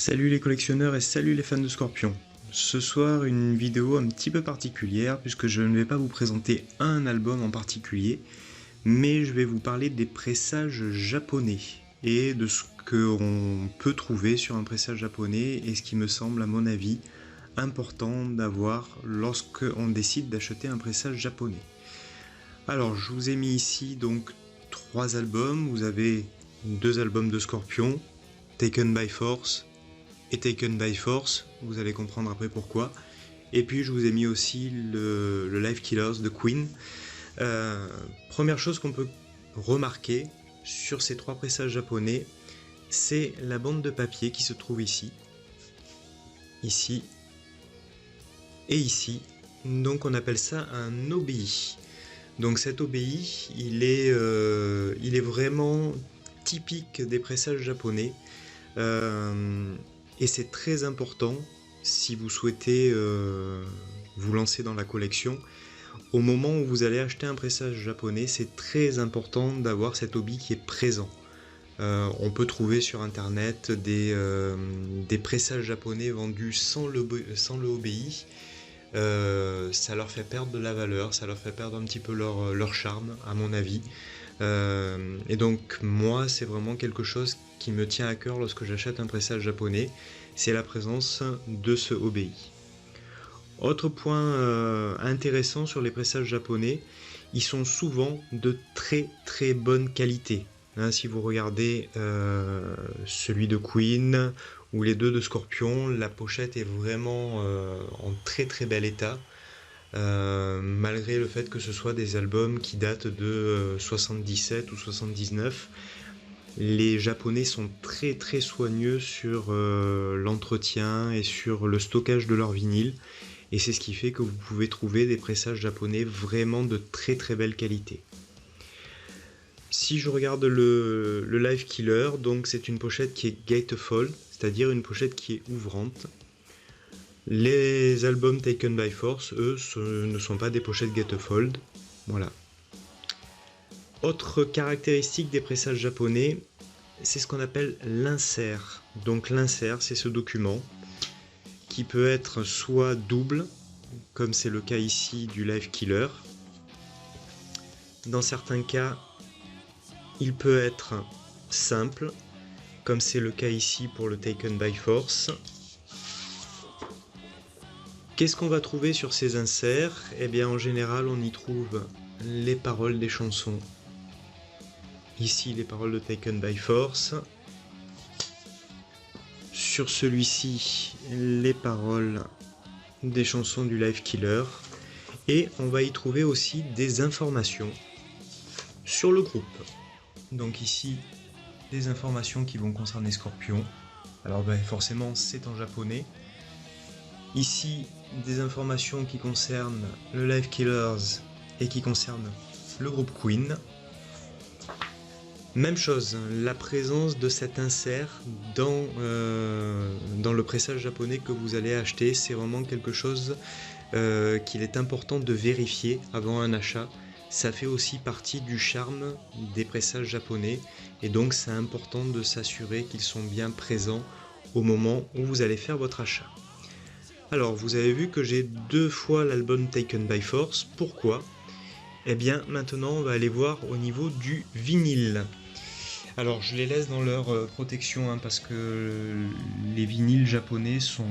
Salut les collectionneurs et salut les fans de Scorpion. Ce soir une vidéo un petit peu particulière puisque je ne vais pas vous présenter un album en particulier, mais je vais vous parler des pressages japonais et de ce qu'on peut trouver sur un pressage japonais et ce qui me semble à mon avis important d'avoir lorsqu'on décide d'acheter un pressage japonais. Alors je vous ai mis ici donc 3 albums, vous avez 2 albums de Scorpion, Taken by Force et Taken by Force, vous allez comprendre après pourquoi. Et puis je vous ai mis aussi le Live Killers de Queen. Première chose qu'on peut remarquer sur ces 3 pressages japonais, c'est la bande de papier qui se trouve ici, ici et ici. Donc on appelle ça un OBI. Donc cet OBI, il est vraiment typique des pressages japonais. Et c'est très important si vous souhaitez vous lancer dans la collection. Au moment où vous allez acheter un pressage japonais, c'est très important d'avoir cet OBI qui est présent. On peut trouver sur internet des pressages japonais vendus sans le OBI. Ça leur fait perdre de la valeur, ça leur fait perdre un petit peu leur charme à mon avis. Et donc moi c'est vraiment quelque chose qui me tient à cœur lorsque j'achète un pressage japonais, c'est la présence de ce OBI. Autre point intéressant sur les pressages japonais, ils sont souvent de très bonne qualité. Hein, si vous regardez celui de Queen ou les 2 de Scorpion, la pochette est vraiment en très bel état. Malgré le fait que ce soit des albums qui datent de 77 ou 79, les japonais sont très soigneux sur l'entretien et sur le stockage de leurs vinyles, et c'est ce qui fait que vous pouvez trouver des pressages japonais vraiment de très belle qualité. Si je regarde le Live Killer, donc c'est une pochette qui est gatefold, c'est-à-dire une pochette qui est ouvrante. Les albums Taken by Force, eux, ne sont pas des pochettes gatefold. Voilà. Autre caractéristique des pressages japonais, c'est ce qu'on appelle l'insert. Donc l'insert, c'est ce document qui peut être soit double, comme c'est le cas ici du Live Killer. Dans certains cas, il peut être simple, comme c'est le cas ici pour le Taken by Force. Qu'est-ce qu'on va trouver sur ces inserts? Eh bien en général on y trouve les paroles des chansons. Ici les paroles de Taken by Force. Sur celui-ci les paroles des chansons du Live Killer. Et on va y trouver aussi des informations sur le groupe. Donc ici des informations qui vont concerner Scorpion. Alors forcément c'est en japonais. Ici, des informations qui concernent le Live Killers et qui concernent le groupe Queen. Même chose, la présence de cet insert dans le pressage japonais que vous allez acheter, c'est vraiment quelque chose qu'il est important de vérifier avant un achat. Ça fait aussi partie du charme des pressages japonais et donc c'est important de s'assurer qu'ils sont bien présents au moment où vous allez faire votre achat. Alors, vous avez vu que j'ai 2 fois l'album Taken by Force. Pourquoi? Eh bien, maintenant, on va aller voir au niveau du vinyle. Alors, je les laisse dans leur protection, hein, parce que les vinyles japonais sont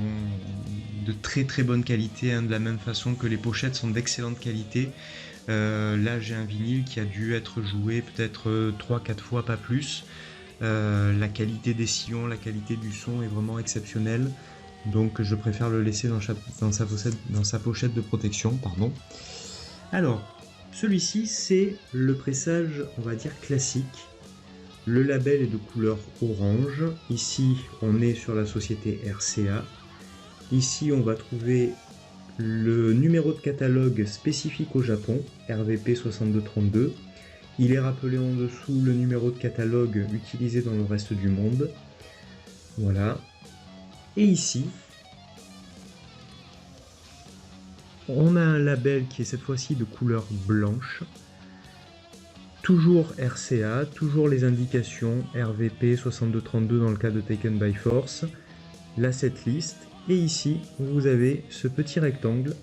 de très bonne qualité, hein, de la même façon que les pochettes sont d'excellente qualité. Là, j'ai un vinyle qui a dû être joué peut-être 3-4 fois, pas plus. La qualité des sillons, la qualité du son est vraiment exceptionnelle. Donc je préfère le laisser dans sa pochette de protection. Pardon. Alors, celui-ci c'est le pressage, on va dire classique. Le label est de couleur orange. Ici, on est sur la société RCA. Ici, on va trouver le numéro de catalogue spécifique au Japon, RVP 6232. Il est rappelé en dessous le numéro de catalogue utilisé dans le reste du monde. Voilà. Et ici, on a un label qui est cette fois-ci de couleur blanche. Toujours RCA, toujours les indications RVP 6232 dans le cas de Taken by Force. l'asset list, et ici vous avez ce petit rectangle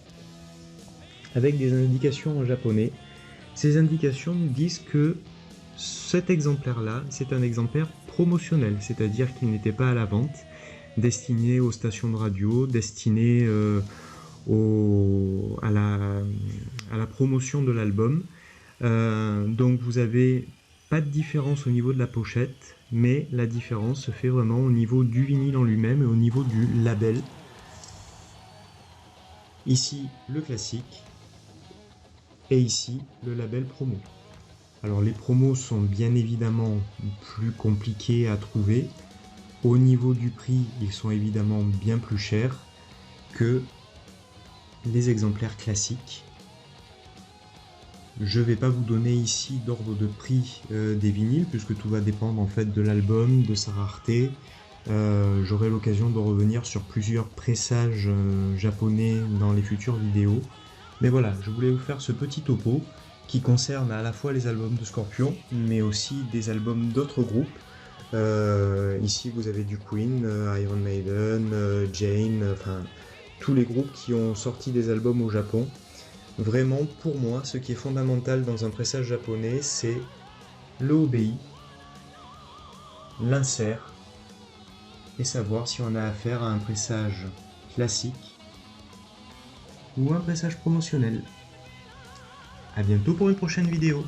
avec des indications en japonais. Ces indications nous disent que cet exemplaire-là, c'est un exemplaire promotionnel, c'est-à-dire qu'il n'était pas à la vente, destiné aux stations de radio, destiné à la promotion de l'album. Donc vous avez pas de différence au niveau de la pochette, mais la différence se fait vraiment au niveau du vinyle en lui-même et au niveau du label. Ici le classique et ici le label promo. Alors les promos sont bien évidemment plus compliqués à trouver. Au niveau du prix, ils sont évidemment bien plus chers que les exemplaires classiques. Je ne vais pas vous donner ici d'ordre de prix des vinyles, puisque tout va dépendre en fait de l'album, de sa rareté. J'aurai l'occasion de revenir sur plusieurs pressages japonais dans les futures vidéos. Mais voilà, je voulais vous faire ce petit topo qui concerne à la fois les albums de Scorpions, mais aussi des albums d'autres groupes. Ici vous avez du Queen, Iron Maiden, Jane, enfin tous les groupes qui ont sorti des albums au Japon. Vraiment, pour moi, ce qui est fondamental dans un pressage japonais, c'est le OBI, l'insert, et savoir si on a affaire à un pressage classique ou un pressage promotionnel. A bientôt pour une prochaine vidéo.